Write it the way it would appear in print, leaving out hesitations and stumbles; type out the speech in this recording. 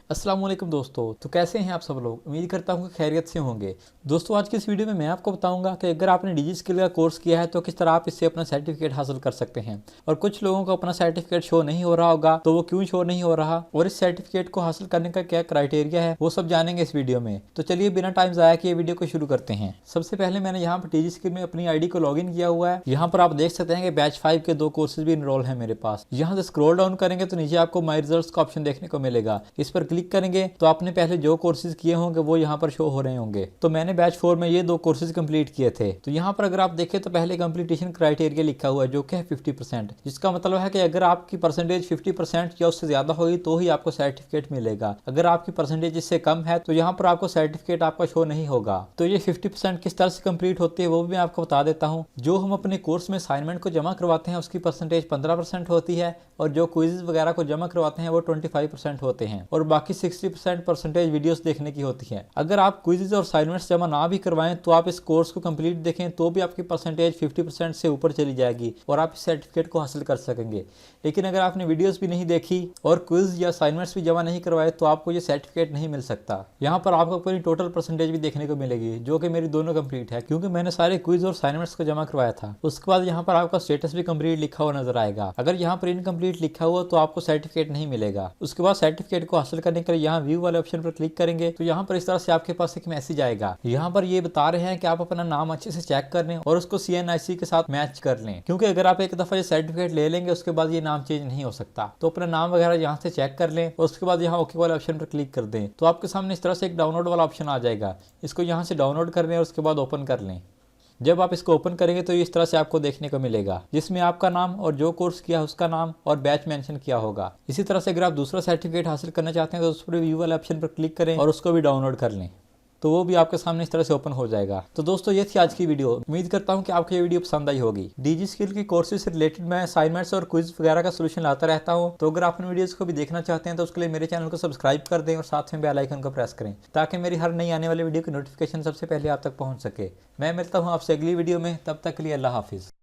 अस्सलाम वालेकुम दोस्तों। तो कैसे हैं आप सब लोग? उम्मीद करता हूँ कि खैरियत से होंगे। दोस्तों आज की इस वीडियो में मैं आपको बताऊंगा कि अगर आपने डिजी स्किल का कोर्स किया है तो किस तरह आप इससे अपना सर्टिफिकेट हासिल कर सकते हैं। और कुछ लोगों को अपना सर्टिफिकेट शो नहीं हो रहा होगा, तो वो क्यों शो नहीं हो रहा और इस सर्टिफिकेट को हासिल करने का क्या क्राइटेरिया है, वो सब जानेंगे इस वीडियो में। तो चलिए बिना टाइम ज़ाया किए वीडियो को शुरू करते हैं। सबसे पहले मैंने यहाँ पर डिजी स्किल में अपनी आईडी को लॉगिन किया हुआ है। यहाँ पर आप देख सकते हैं कि बैच 5 के 2 कोर्सेज भी इनरोल है मेरे पास। यहाँ से स्क्रॉल डाउन करेंगे तो नीचे आपको माई रिजल्ट्स का ऑप्शन देखने को मिलेगा। इस पर क्लिक करेंगे तो आपने पहले जो कोर्सेज किए होंगे वो यहाँ पर शो हो रहे होंगे। तो मैंने बैच 4 में ये 2 कोर्सेज कंप्लीट किए थे। तो यहाँ पर अगर आप देखें तो पहले कंप्लीटेशन क्राइटेरिया लिखा हुआ है जो कि है 50%, जिसका मतलब है कि अगर आपकी परसेंटेज 50% या उससे ज्यादा होगी तो ही आपको सर्टिफिकेट मिलेगा। अगर आपकी परसेंटेज इससे कम है तो यहाँ पर आपको सर्टिफिकेट आपका शो नहीं होगा। तो ये 50% किस तरह से कंप्लीट होती है वो भी मैं आपको बता देता हूँ। जो हम अपने कोर्स में असाइनमेंट को जमा करवाते हैं उसकी परसेंटेज 15% होती है, और जो क्विज़ वगैरह को जमा करवाते हैं वो 25% होते हैं, और बाकी 60% परसेंटेज वीडियोस देखने की होती है। अगर आप क्विज़ और असाइनमेंट्स जमा ना भी करवाएं तो आप इस कोर्स को कंप्लीट देखें तो भी आपकी परसेंटेज 50% से ऊपर चली जाएगी और आप इस सर्टिफिकेट को हासिल कर सकेंगे। लेकिन अगर आपने वीडियोस भी नहीं देखी और क्विज़ या असाइनमेंट्स भी जमा नहीं करवाए तो आपको ये सर्टिफिकेट नहीं मिल सकता। यहाँ पर आपको पूरी टोटल परसेंटेज भी देखने को मिलेगी, जो कि मेरी दोनों कंप्लीट है क्योंकि मैंने सारे क्विज़ और असाइनमेंट्स को जमा करवाया था। उसके बाद यहाँ पर आपका स्टेटस भी कंप्लीट लिखा हुआ नजर आएगा। अगर यहाँ पर इनकम्प्लीट लिखा हुआ तो आपको सर्टिफिकेट नहीं मिलेगा। उसके बाद सर्टिफिकेट को हासिल करने के लिए यहाँ व्यू वाले ऑप्शन पर क्लिक करेंगे तो यहाँ पर इस तरह से आपके पास एक मैसेज आएगा। यहाँ पर ये बता रहे हैं कि आप अपना नाम अच्छे से चेक कर लें और उसको CNIC के साथ मैच कर लें, क्योंकि अगर आप एक दफा ये सर्टिफिकेट ले लेंगे उसके बाद ये नाम चेंज नहीं हो सकता। तो अपना नाम वगैरह यहाँ से चेक कर लें और उसके बाद यहाँ ओके वाले ऑप्शन पर क्लिक कर दें तो आपके सामने इस तरह से एक डाउनलोड वाला ऑप्शन आ जाएगा। इसको यहाँ से डाउनलोड कर लें और उसके बाद ओपन कर लें। जब आप इसको ओपन करेंगे तो इस तरह से आपको देखने को मिलेगा, जिसमें आपका नाम और जो कोर्स किया है उसका नाम और बैच मेंशन किया होगा। इसी तरह से अगर आप दूसरा सर्टिफिकेट हासिल करना चाहते हैं तो उस पर व्यू वाले ऑप्शन पर क्लिक करें और उसको भी डाउनलोड कर लें, तो वो भी आपके सामने इस तरह से ओपन हो जाएगा। तो दोस्तों ये थी आज की वीडियो। उम्मीद करता हूँ कि आपको ये वीडियो पसंद आई होगी। डीजी स्किल की कोर्सेज से रिलेटेड मैं असाइनमेंट्स और क्विज वगैरह का सोल्यूशन लाता रहता हूँ। तो अगर आप इन वीडियोस को भी देखना चाहते हैं तो उसके लिए मेरे चैनल को सब्सक्राइब कर दें और साथ में बेल आइकन को प्रेस करें ताकि मेरी हर नई आने वाली वीडियो की नोटिफिकेशन सबसे पहले आप तक पहुँच सके। मैं मिलता हूँ आपसे अगली वीडियो में, तब तक के लिए अल्लाह हाफिज़।